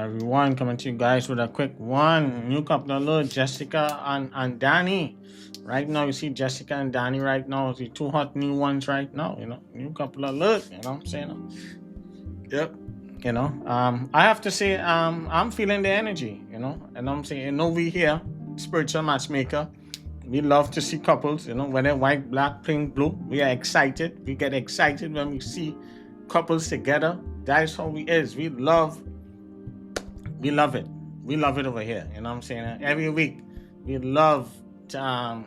everyone, coming to you guys with a quick one. New couple alert, Jessica and Danny. Right now, you see Jessica and Danny right now. The two hot new ones right now, new couple alert, you know what I'm saying? Yep. I have to say, I'm feeling the energy, and I'm saying, we here, spiritual matchmaker. We love to see couples, whether white, black, pink, blue. We are excited. We get excited when we see couples together. That's how we is. We love it. We love it over here. You know what I'm saying? Every week, we love to,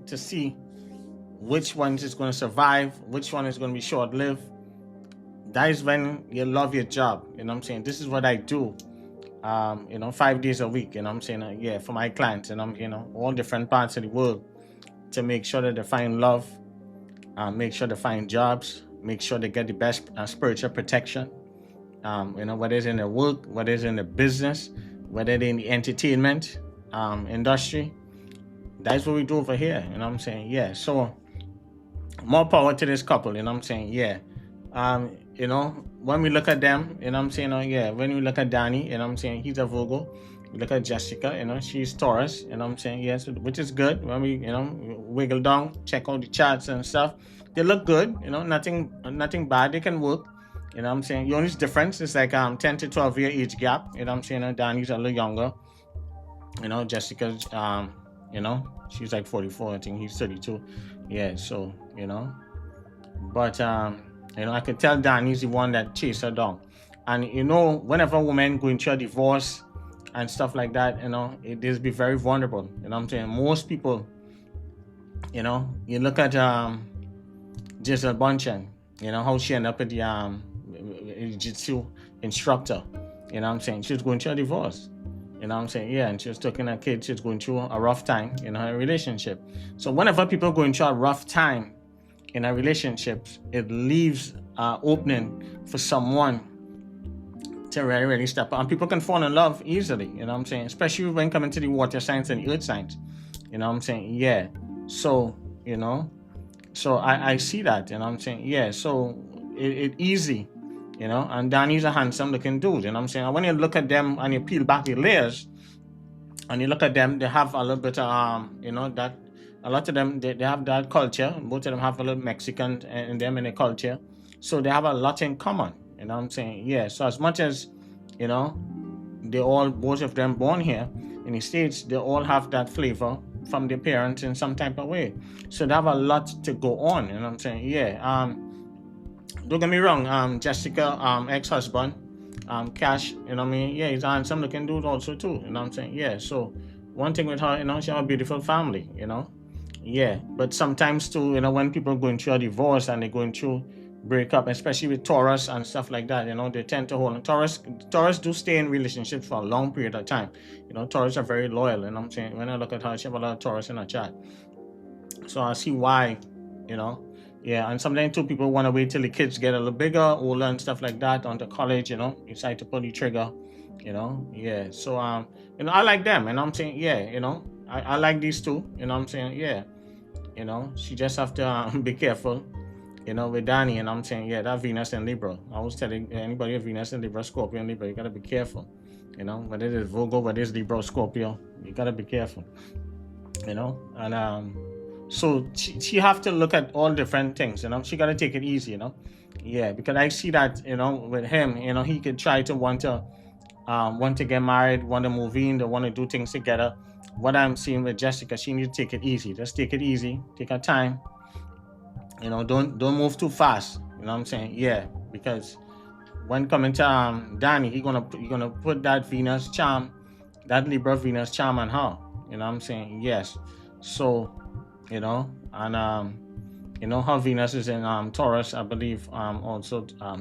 to see which one is going to survive, which one is going to be short-lived. That is when you love your job. You know what I'm saying? This is what I do, 5 days a week. You know what I'm saying? For my clients, and all different parts of the world to make sure that they find love, make sure they find jobs, make sure they get the best spiritual protection. Whether it's in the work, whether it's in the business, whether it's in the entertainment industry. That's what we do over here. You know what I'm saying? Yeah. So more power to this couple. You know what I'm saying? Yeah. When we look at them, you know what I'm saying? When we look at Danny, you know what I'm saying? He's a Virgo. We look at Jessica, she's Taurus, you know what I'm saying? Yes, which is good. When we, wiggle down, check out the charts and stuff, they look good, nothing bad. They can work, you know what I'm saying? The only difference is like 10 to 12 year age gap, you know what I'm saying? Danny's a little younger, Jessica's, she's like 44, I think he's 32. Yeah, so, but, I could tell Danny's the one that chased her down. And, whenever a woman going through a divorce and stuff like that, it is be very vulnerable. You know what I'm saying? Most people, you look at Giselle Bundchen, how she ended up at the jiu-jitsu instructor. You know what I'm saying? She was going through a divorce. You know what I'm saying? Yeah, and she was taking her kids. She was going through a rough time in her relationship. So whenever people are going through a rough time in a relationship, it leaves opening for someone to really, really step up. And people can fall in love easily, you know what I'm saying? Especially when coming to the water signs and the earth signs. You know what I'm saying? Yeah. So, so I see that, you know what I'm saying? Yeah. So it easy, and Danny's a handsome looking dude, you know what I'm saying? And when you look at them and you peel back the layers and you look at them, they have a little bit of, that a lot of them, they have that culture. Both of them have a little Mexican in them in their culture. So they have a lot in common. You know what I'm saying? Yeah. So as much as, both of them born here in the States, they all have that flavor from their parents in some type of way. So they have a lot to go on. You know what I'm saying? Yeah. Don't get me wrong. Jessica, ex-husband, Cash, you know what I mean? Yeah, he's a handsome looking dude also too. You know what I'm saying? Yeah. So one thing with her, she have a beautiful family, Yeah. But sometimes too, when people are going through a divorce and they're going through breakup, especially with Taurus and stuff like that, they tend to hold on. Taurus do stay in relationships for a long period of time. Taurus are very loyal, you know what I'm saying? When I look at her, she have a lot of Taurus in her chart. So I see why, yeah. And sometimes too, people want to wait till the kids get a little bigger, older and stuff like that, onto college, decide to pull the trigger, yeah. So, I like them, and I'm saying, yeah, I like these two, you know what I'm saying? Yeah. She just have to be careful, with Danny, and I'm saying, yeah, that Venus and Libra. I was telling anybody with Venus and Libra, Scorpio and Libra, you gotta be careful. Whether it is Virgo, whether it's Libra or Scorpio, you gotta be careful. And so she have to look at all different things, she gotta take it easy, Yeah, because I see that, with him, he could try to want to get married, want to move in, they want to do things together. What I'm seeing with Jessica, she needs to take it easy. Just take it easy, take her time. Don't move too fast. You know what I'm saying? Yeah, because when coming to Danny, he gonna put that Venus charm, that Libra Venus charm on her. You know what I'm saying? Yes. So, and her Venus is in Taurus, I believe. Also, her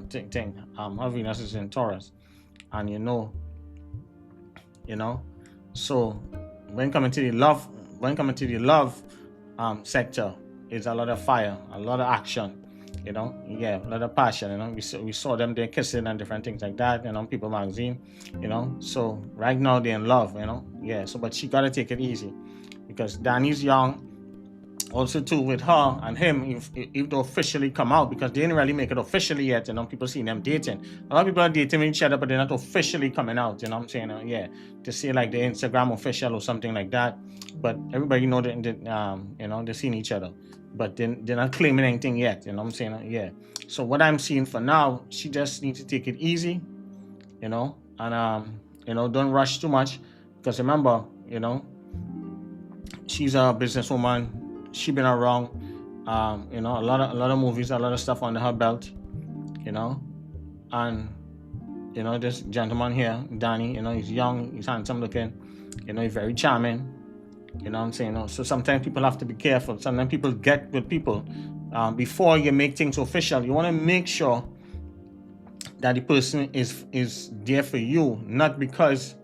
Venus is in Taurus, and so when coming to the love sector, it's a lot of fire, a lot of action, yeah, a lot of passion. We saw them there kissing and different things like that, People magazine, so right now they're in love, yeah. So but she gotta take it easy because Danny's young, also too with her and him, if they officially come out, because they didn't really make it officially yet, people seeing them dating. A lot of people are dating each other, but they're not officially coming out, you know what I'm saying? Yeah, to say like the Instagram official or something like that. But everybody know that they're seeing each other, but they're not claiming anything yet, you know what I'm saying? Yeah. So what I'm seeing for now, she just needs to take it easy, and don't rush too much, because remember, she's a businesswoman. She been around, a lot of movies, a lot of stuff under her belt, and this gentleman here, Danny, he's young, he's handsome looking, he's very charming, you know what I'm saying? So sometimes people have to be careful. Sometimes people get with people. Before you make things official, you want to make sure that the person is there for you, not because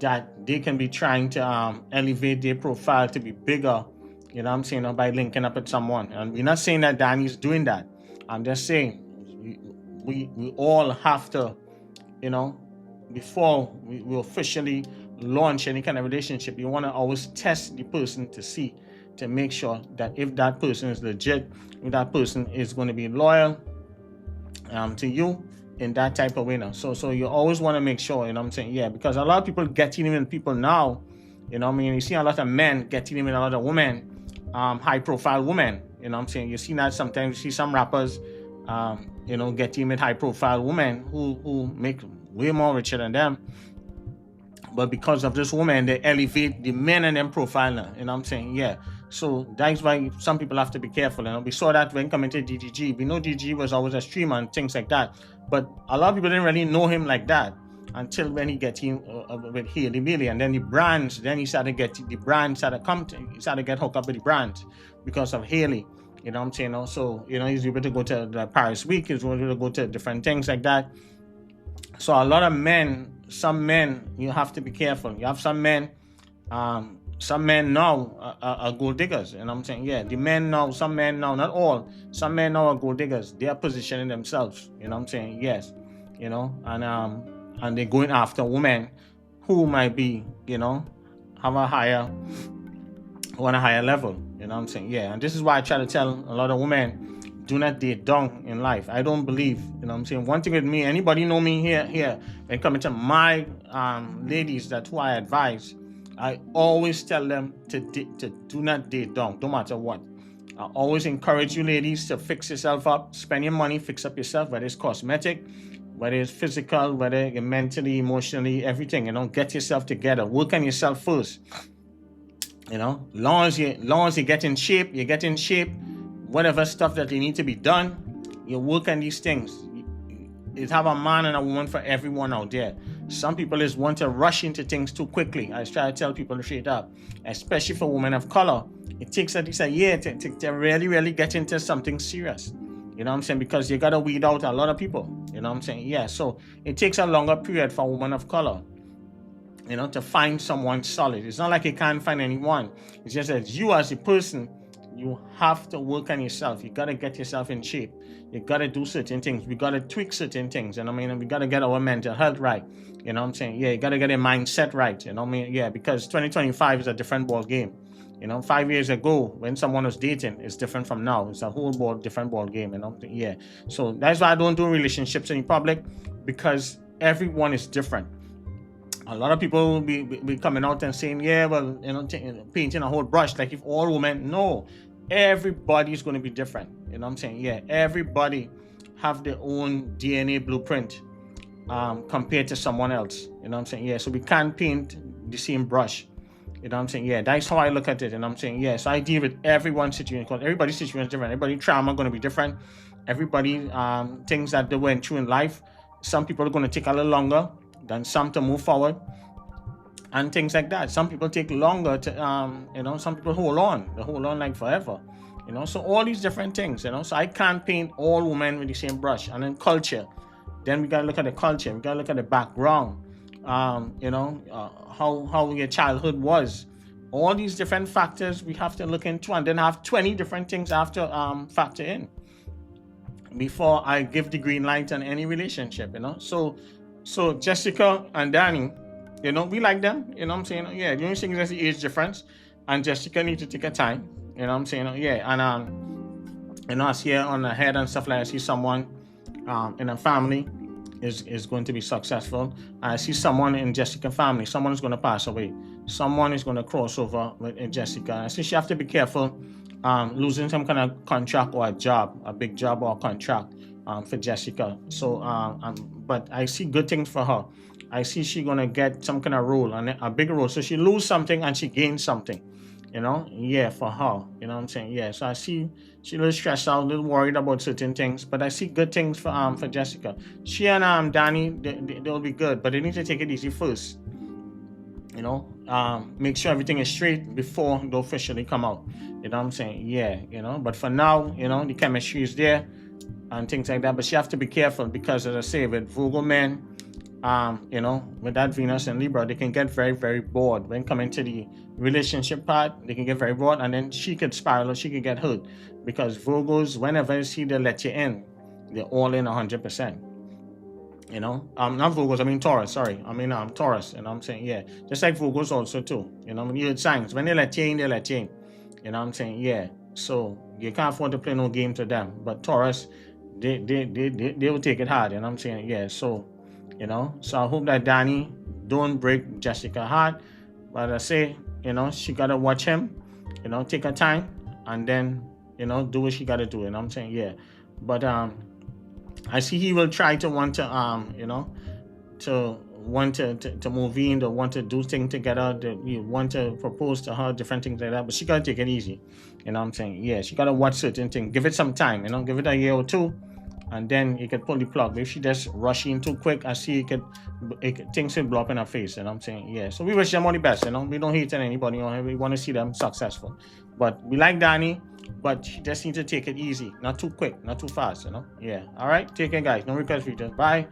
that they can be trying to elevate their profile to be bigger, you know what I'm saying, by linking up with someone. And we're not saying that Danny's doing that. I'm just saying we all have to, before we officially launch any kind of relationship, you want to always test the person to make sure that if that person is legit, if that person is going to be loyal to you in that type of way now. So you always want to make sure, you know what I'm saying? Yeah, because a lot of people getting even people now, you see a lot of men getting even a lot of women, high profile women, you know what I'm saying? You see that sometimes, you see some rappers, getting with high profile women who make way more richer than them. But because of this woman, they elevate the men and them profile now, you know what I'm saying? Yeah. So that's why some people have to be careful. We saw that when coming to DDG. We know DDG was always a streamer and things like that. But a lot of people didn't really know him like that until when he get him with Haley Bailey. And then the brands, then he started get the brands started to get hooked up with the brands because of Haley. You know what I'm saying? So, he's able to go to the Paris Week, he's able to go to different things like that. So a lot of men, some men, you have to be careful. You have some men now are gold diggers. You know what I'm saying? Yeah, some men now, not all, some men now are gold diggers. They are positioning themselves. You know what I'm saying? Yes. And they're going after women who might be, have a higher level. You know what I'm saying? Yeah. And this is why I try to tell a lot of women, do not date down in life. I don't believe, you know what I'm saying? One thing with me, anybody know me here, when coming to my ladies who I advise, I always tell them to do not date down, no matter what. I always encourage you ladies to fix yourself up, spend your money, fix up yourself, whether it's cosmetic, whether it's physical, whether you're mentally, emotionally, everything. Get yourself together. Work on yourself first. Long as you get in shape, whatever stuff that you need to be done, you work on these things. You have a man and a woman for everyone out there. Some people just want to rush into things too quickly. I try to tell people straight up, especially for women of color. It takes at least a year to really, really get into something serious. You know what I'm saying? Because you got to weed out a lot of people. You know what I'm saying? Yeah, so it takes a longer period for a woman of color, to find someone solid. It's not like you can't find anyone. It's just that you as a person, you have to work on yourself. You got to get yourself in shape. You got to do certain things. We got to tweak certain things. We got to get our mental health right. You know what I'm saying? Yeah, you got to get your mindset right. Yeah, because 2025 is a different ball game. 5 years ago, when someone was dating, it's different from now. It's a whole different ball game. Yeah. So that's why I don't do relationships in public, because everyone is different. A lot of people will be coming out and saying, yeah, well, painting a whole brush, like if all women. No, everybody's going to be different. You know what I'm saying? Yeah, everybody have their own DNA blueprint compared to someone else. You know what I'm saying? Yeah, so we can't paint the same brush. You know what I'm saying? Yeah, that's how I look at it. And I'm saying, yeah, so I deal with everyone's situation, because everybody's situation is different. Everybody's trauma going to be different. Everybody, things that they went through in life, some people are going to take a little longer than some to move forward, and things like that. Some people take longer to, some people hold on. They hold on like forever. So all these different things, so I can't paint all women with the same brush. And then culture. Then we got to look at the culture. We got to look at the background. How your childhood was. All these different factors we have to look into, and then have 20 different things I have to factor in before I give the green light on any relationship, So Jessica and Danny, we like them, you know what I'm saying? Yeah, the only thing is the age difference, and Jessica needs to take her time, You know what I'm saying? Yeah, and you know, I see her on the head and stuff like. I see someone in a family is going to be successful. I see someone in Jessica's family. Someone is going to pass away. Someone is going to cross over with Jessica. I see she have to be careful losing some kind of contract or a job, a big job or a contract for Jessica. So, but I see good things for her. I see she gonna get some kind of role and a big role. So she lose something and she gains something. You know, yeah, for her. You know what I'm saying? Yeah. So I see she a little stressed out, a little worried about certain things, but I see good things for Jessica. She and Danny, they'll be good, but they need to take it easy first. You know, make sure everything is straight before they officially come out. You know what I'm saying? Yeah, you know. But for now, you know, the chemistry is there and things like that. But she have to be careful because, as I say, with Virgo men, you know, with that Venus and Libra, they can get very, very bored when coming to the relationship part. They can get very bored, and then she could spiral, or she could get hurt because Virgos, whenever you see they let you in, they're all in 100%. You know, not Virgos, I mean Taurus. Sorry, I mean Taurus. And I'm saying, yeah, just like Virgos also too. You know, when you signs, when they let you in, they let you in. You know what I'm saying? Yeah. So you can't afford to play no games with them. But Taurus, they will take it hard. You know what I'm saying? Yeah. So, you know, so I hope that Danny don't break Jessica's heart. But I say, you know, she gotta watch him, you know, take her time and then, you know, do what she gotta do. You know what I'm saying? Yeah. But I see he will try to want to you know, to want to move in, to want to do things together, to you want to propose to her, different things like that. But she gotta take it easy. You know what I'm saying? Yeah, she gotta watch certain things. Give it some time, you know, give it a year or two, and then you can pull the plug. If she just rush in too quick, I see things will blow up in her face. You know what I'm saying? Yeah. So we wish them all the best, you know. We don't hate anybody, you know, we want to see them successful. But we like Danny, but she just need to take it easy, not too quick, not too fast, you know. Yeah. All right. Take care, guys. No request feature. Bye.